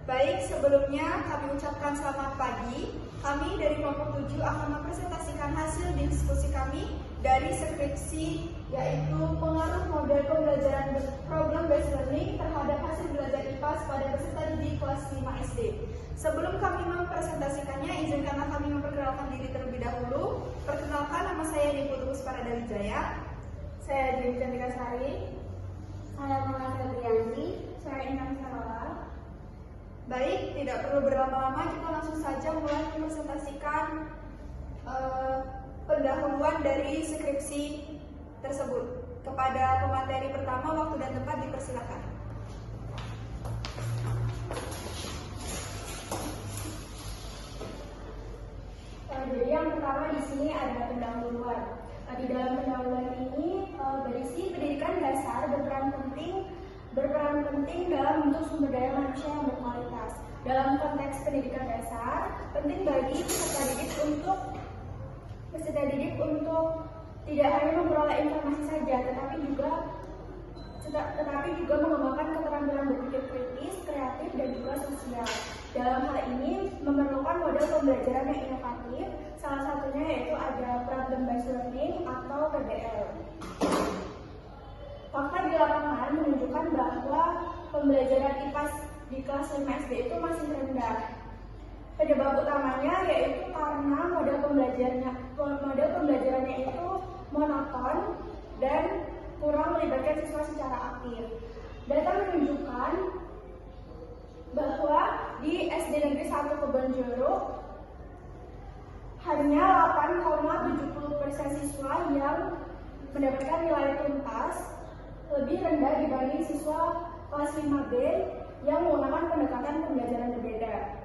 Baik, sebelumnya kami ucapkan selamat pagi. Kami dari kelompok 7 akan mempresentasikan hasil diskusi kami dari skripsi, yaitu pengaruh model pembelajaran problem based learning terhadap hasil belajar IPAS pada peserta didik kelas 5 SD. Sebelum kami mempresentasikannya, izinkanlah kami memperkenalkan diri terlebih dahulu. Perkenalkan, nama saya Niputu Pusparada Wijaya. Saya Dewi Cantika Sari. Saya Mona Febrianti. Saya Inam Sarala. Baik, tidak perlu berlama-lama, kita langsung saja mulai mempresentasikan pendahuluan dari skripsi tersebut. Kepada pemateri pertama, waktu dan tempat dipersilakan. Jadi yang pertama di sini ada pendahuluan. Di dalam pendahuluan ini berisi pendidikan dasar berperan penting dalam bentuk sumber daya manusia yang berkualitas. Dalam konteks pendidikan dasar, penting bagi peserta didik untuk tidak hanya memperoleh informasi saja, tetapi juga mengembangkan keterampilan berpikir kritis, kreatif, dan juga sosial. Dalam hal ini memerlukan model pembelajaran yang inovatif, salah satunya yaitu ada problem based learning atau PBL. Fakta di lapangan menunjukkan bahwa pembelajaran IPAS di kelas 5 SD itu masih rendah. Penyebab utamanya yaitu karena model pembelajarannya itu monoton dan kurang melibatkan siswa secara aktif. Data menunjukkan bahwa di SD Negeri 1 Kebonjeruk hanya 8,70% siswa yang mendapatkan nilai tuntas, lebih rendah dibanding siswa kelas 5B yang menggunakan pendekatan pembelajaran berbeda.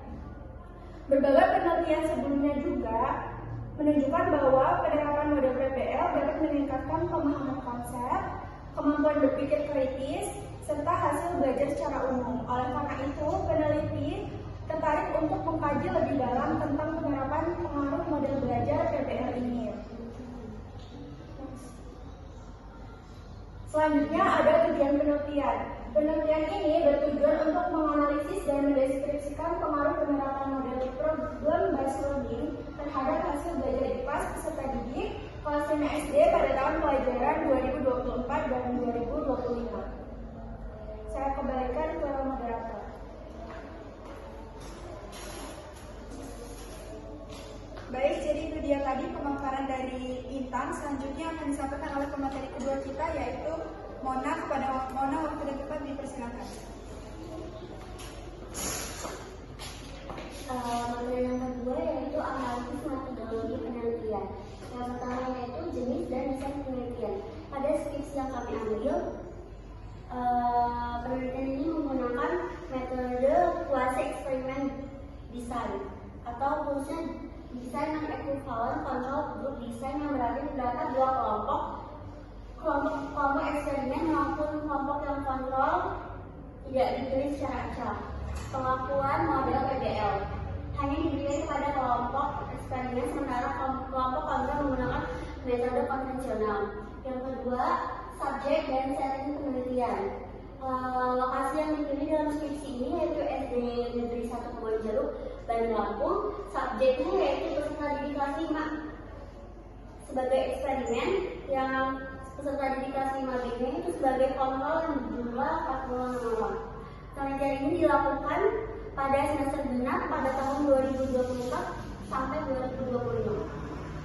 Berbagai penelitian sebelumnya juga menunjukkan bahwa penerapan model PBL dapat meningkatkan pemahaman konsep, kemampuan berpikir kritis, serta hasil belajar secara umum. Oleh karena itu, peneliti tertarik untuk mengkaji lebih dalam tentang penerapan pengaruh model belajar PBL ini. Selanjutnya ada tujuan penelitian. Penelitian ini bertujuan untuk menganalisis dan mendeskripsikan pengaruh penerapan model problem based learning terhadap hasil belajar IPAS peserta didik kelas 5 SD pada tahun pelajaran 2024 dan 2025. Saya kembalikan ke moderator. Baik, jadi itu dia tadi pemaparan dari Intan. Selanjutnya akan disampaikan oleh pemateri kedua kita, yaitu Mona. Kepada Mona, waktu dan tempat dipersilakan. Materi yang kedua yaitu analisis metodologi penelitian. Yang pertama yaitu jenis dan desain penelitian. Pada skripsi yang kami ambil, penelitian ini menggunakan metode kuasi eksperimen design atau khususnya desain yang equivalent control group design, yang berarti terdapat dua kelompok eksperimen maupun kelompok yang kontrol tidak dipilih secara acak. Pengakuan model PBL hanya diberikan kepada kelompok eksperimen, sementara kelompok kontrol menggunakan metode konvensional. Yang kedua, subjek dan setting penelitian. Lokasi yang dipilih dalam skripsi ini yaitu SD Negeri 1 Kebonjeruk, Bandar Lampung. Subjeknya yaitu peserta didik kelas 5 sebagai eksperimen, yang peserta didik kelas 5B itu sebagai kontrol yang berjumlah 46 orang. Penelitian ini dilakukan pada semester genap pada tahun 2024 sampai 2025.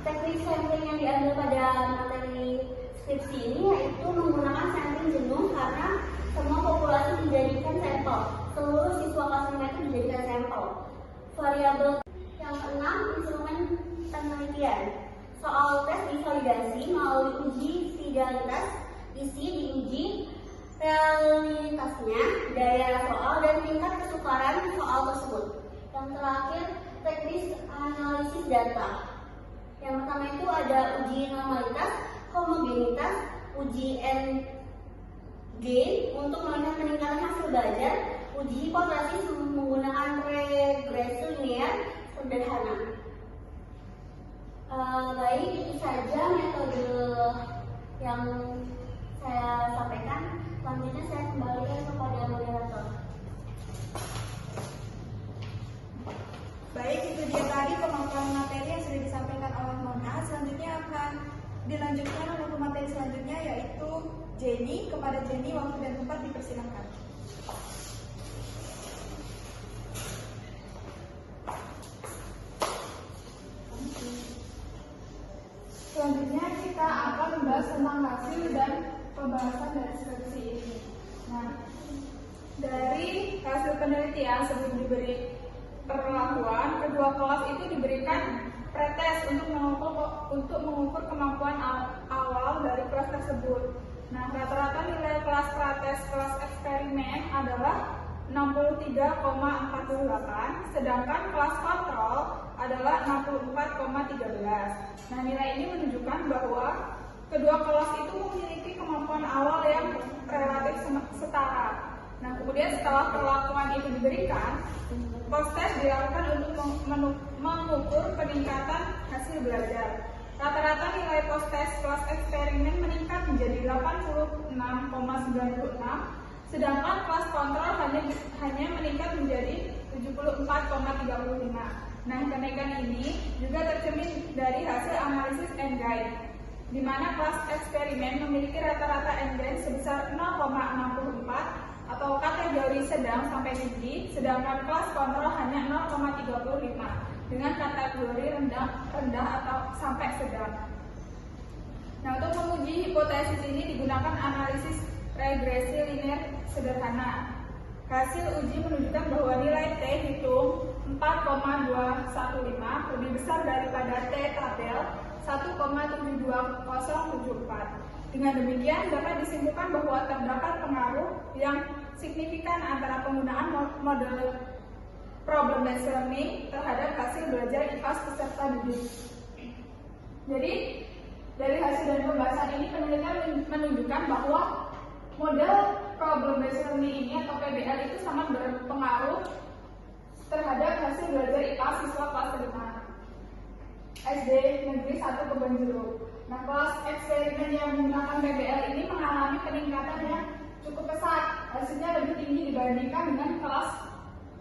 Teknik sampling yang diambil pada materi skripsi ini yaitu menggunakan sampling jenuh, karena semua populasi dijadikan sampel. Seluruh siswa kelas 5 itu dijadikan sampel. Variabel yang keenam, instrumen penelitian. Soal tes divalidasi melalui uji fidelitas, isi diuji realitasnya, daya soal, dan tingkat kesukaran soal tersebut. Yang terakhir, teknis analisis data. Yang pertama itu ada uji normalitas, homogenitas, uji N-gain untuk melihat peningkatan hasil belajar, uji hipotesis menggunakan regresi linear sederhana. Baik, itu saja metode yang saya sampaikan. Selanjutnya saya kembalikan kepada moderator. dilanjutkan oleh pemateri selanjutnya yaitu Jenny. Kepada Jenny, waktu dan tempat dipersilakan. Selanjutnya kita akan membahas tentang hasil dan pembahasan dari skripsi ini. Nah, dari hasil penelitian sebelum diberi perlakuan, kedua kelas itu diberikan pretest untuk mengukur kemampuan awal dari kelas tersebut. Nah, rata-rata nilai kelas pretest kelas eksperimen adalah 63,48, sedangkan kelas kontrol adalah 64,13. Nah, nilai ini menunjukkan bahwa kedua kelas itu memiliki kemampuan awal yang relatif setara. Nah, kemudian setelah perlakuan itu diberikan, post-test dilakukan untuk mengukur peningkatan hasil belajar. Rata-rata nilai post-test kelas eksperimen meningkat menjadi 86,96, sedangkan kelas kontrol hanya meningkat menjadi 74,35. Nah, kenaikan ini juga tercermin dari hasil analisis endgame, di mana kelas eksperimen memiliki rata-rata endgame sebesar 0,64 atau kategori sedang sampai tinggi, sedangkan kelas kontrol hanya 0,35 dengan kategori rendah atau sampai sedang. Nah, untuk menguji hipotesis ini digunakan analisis regresi linear sederhana. Hasil uji menunjukkan bahwa nilai T hitung 4,215 lebih besar daripada T tabel 1,72074. Dengan demikian dapat disimpulkan bahwa terdapat pengaruh yang signifikan antara penggunaan model problem-based learning terhadap hasil belajar IPAS peserta didik. Jadi, dari hasil dan pembahasan ini penelitian menunjukkan bahwa model problem-based learning ini atau PBL itu sangat berpengaruh terhadap hasil belajar IPAS siswa kelas 5 SD Negeri 1 Kebonjeruk. Nah, kelas eksperimen yang menggunakan PBL ini mengalami peningkatan yang cukup pesat. Hasilnya lebih tinggi dibandingkan dengan kelas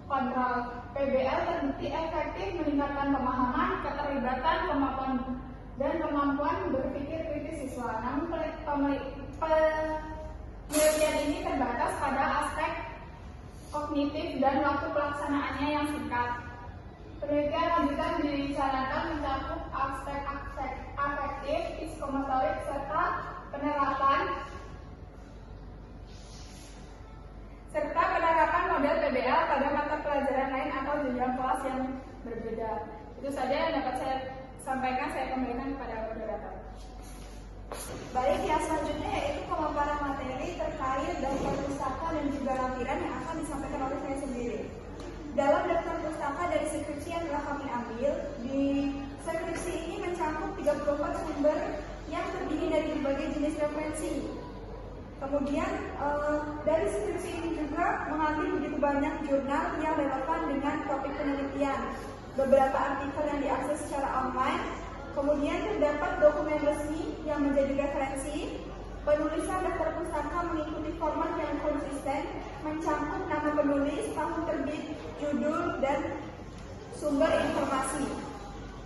kontrol. PBL terbukti efektif meningkatkan pemahaman, keterlibatan, kemampuan berpikir kritis siswa. Namun penelitian ini terbatas pada aspek kognitif dan waktu pelaksanaannya yang singkat. Penelitian lanjutan disarankan mencakup aspek afektif, psikomotorik, serta penerapan model PBL pada mata pelajaran lain atau jenjang kelas yang berbeda. Itu saja yang dapat saya sampaikan. Saya kembalikan kepada moderator. Baik, yang selanjutnya yaitu pemaparan materi terkait daftar pustaka dan juga lampiran yang akan disampaikan oleh saya sendiri. Dalam daftar pustaka dari skripsi yang telah kami ambil, di skripsi ini mencakup 34 sumber yang terdiri dari berbagai jenis referensi. Kemudian dari skripsi ini juga mengambil begitu banyak jurnal yang relevan dengan topik penelitian, beberapa artikel yang diakses secara online. Kemudian terdapat dokumen resmi yang menjadi referensi. Penulisan daftar pustaka mengikuti format yang konsisten, mencakup nama penulis, tahun terbit, judul, dan sumber informasi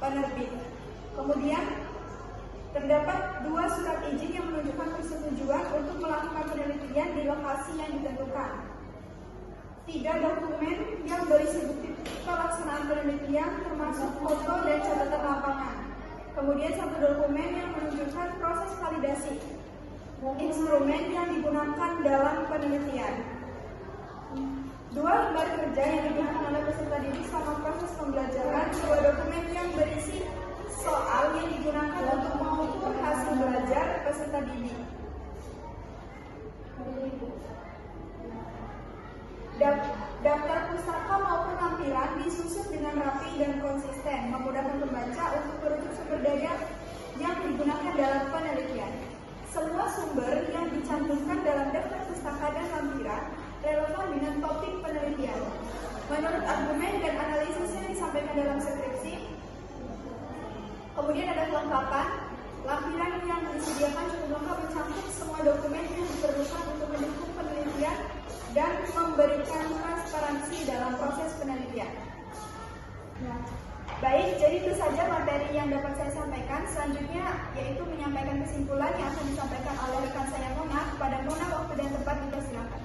penerbit. Kemudian terdapat 2 surat izin yang menunjukkan persetujuan untuk melakukan penelitian di lokasi yang ditentukan. 3 dokumen yang berisi bukti pelaksanaan penelitian termasuk foto dan catatan lapangan. Kemudian 1 dokumen yang menunjukkan proses validasi instrumen yang digunakan dalam penelitian. 2 lembar kerja yang digunakan oleh peserta didik selama proses pembelajaran. 2 dokumen yang berisi soal yang digunakan untuk mengukur hasil belajar peserta didik. Daftar pustaka maupun lampiran disusun dengan rapi dan konsisten, memudahkan pembaca untuk merujuk sumber daya yang digunakan dalam penelitian. Semua sumber yang dicantumkan dalam daftar pustaka dan lampiran relevan dengan topik penelitian. Menurut argumen dan analisis yang disampaikan dalam skripsi, kemudian ada kelengkapan. Lampiran yang disediakan cukup lengkap mencakup semua dokumen yang diperlukan untuk mendukung penelitian dan memberikan transparansi dalam proses penelitian. Nah, Baik, jadi itu saja materi yang dapat saya sampaikan. Selanjutnya yaitu menyampaikan kesimpulan yang akan disampaikan oleh rekan saya Mona. Kepada Mona, waktu dan tempat dipersilakan.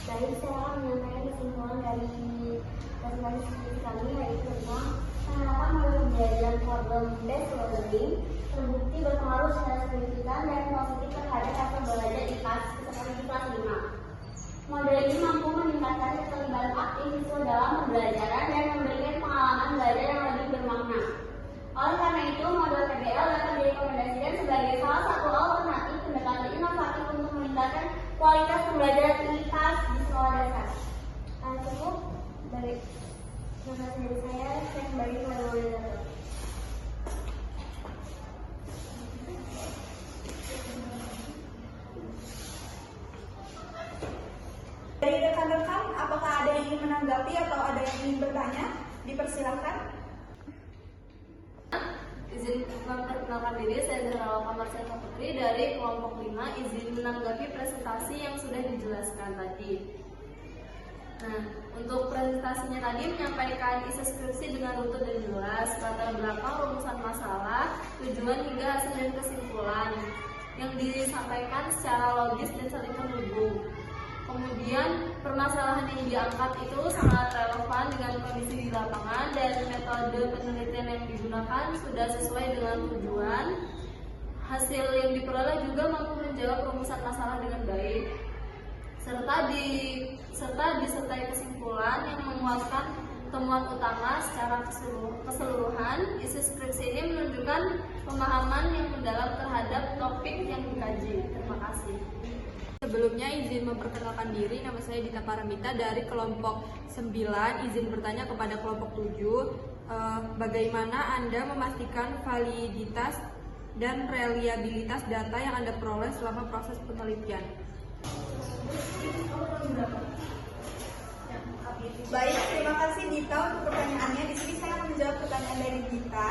Baik, saya akan menyampaikan kesimpulan dari presentasi kami, yaitu tentang penerapan model pembelajaran problem-based learning terbukti berpengaruh secara signifikan dan positif terhadap hasil belajar di kelas seperti kelas 5. Model ini mampu meningkatkan keterlibatan aktif siswa dalam pembelajaran dan memberikan pengalaman belajar yang lebih bermakna. Oleh karena itu, model PBL dapat direkomendasikan sebagai salah satu alternatif pendekatan inovatif untuk meningkatkan kualitas pembelajaran IPAS di sekolah dasar. Cukup dari presentasi dari saya kembali kepada moderator. Dari rekan-rekan, apakah ada yang ingin menanggapi atau ada yang ingin bertanya? Dipersilakan. Izin memperkenalkan diri, saya Zahra Marcella Putri dari kelompok 5. Izin menanggapi presentasi yang sudah dijelaskan tadi. Nah, untuk presentasinya tadi menyampaikan isi skripsi dengan runtut dan jelas, latar belakang, rumusan masalah, tujuan hingga hasil dan kesimpulan yang disampaikan secara logis dan saling terhubung. Kemudian permasalahan yang diangkat itu sangat relevan dengan kondisi di lapangan dan metode penelitian yang digunakan sudah sesuai dengan tujuan. Hasil yang diperoleh juga mampu menjawab rumusan masalah dengan baik, serta disertai kesimpulan yang memuaskan temuan utama secara keseluruhan. Isi skripsi ini menunjukkan pemahaman yang mendalam terhadap topik yang dikaji. Terima kasih. Sebelumnya izin memperkenalkan diri, nama saya Dita Paramita dari kelompok 9. Izin bertanya kepada kelompok 7, bagaimana Anda memastikan validitas dan reliabilitas data yang Anda peroleh selama proses penelitian? Baik, terima kasih Dita untuk pertanyaannya. Di sini saya akan menjawab pertanyaan dari Dita.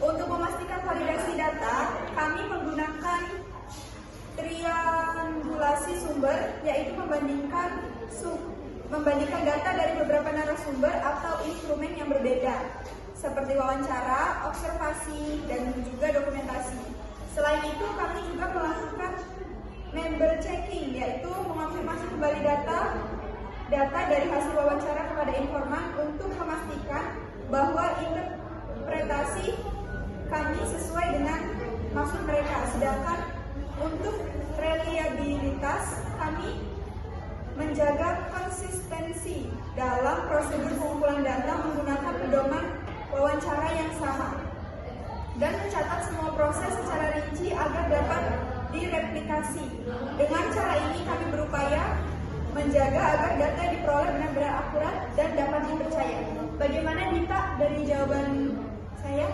Untuk memastikan validasi data, kami menggunakan triangulasi sumber, yaitu membandingkan data dari beberapa narasumber atau instrumen yang berbeda, seperti wawancara, observasi, dan juga dokumentasi. Selain itu, kami juga melakukan member checking, yaitu mengonfirmasi kembali data dari hasil wawancara kepada informan untuk memastikan bahwa interpretasi kami sesuai dengan maksud mereka. Sedangkan untuk reliabilitas, kami menjaga konsistensi dalam prosedur pengumpulan data menggunakan pedoman wawancara yang sama dan mencatat semua proses secara rinci agar dapat direplikasi. Dengan cara ini kami berupaya menjaga agar data yang diperoleh benar-benar akurat dan dapat dipercaya. Bagaimana Dita dari jawaban saya?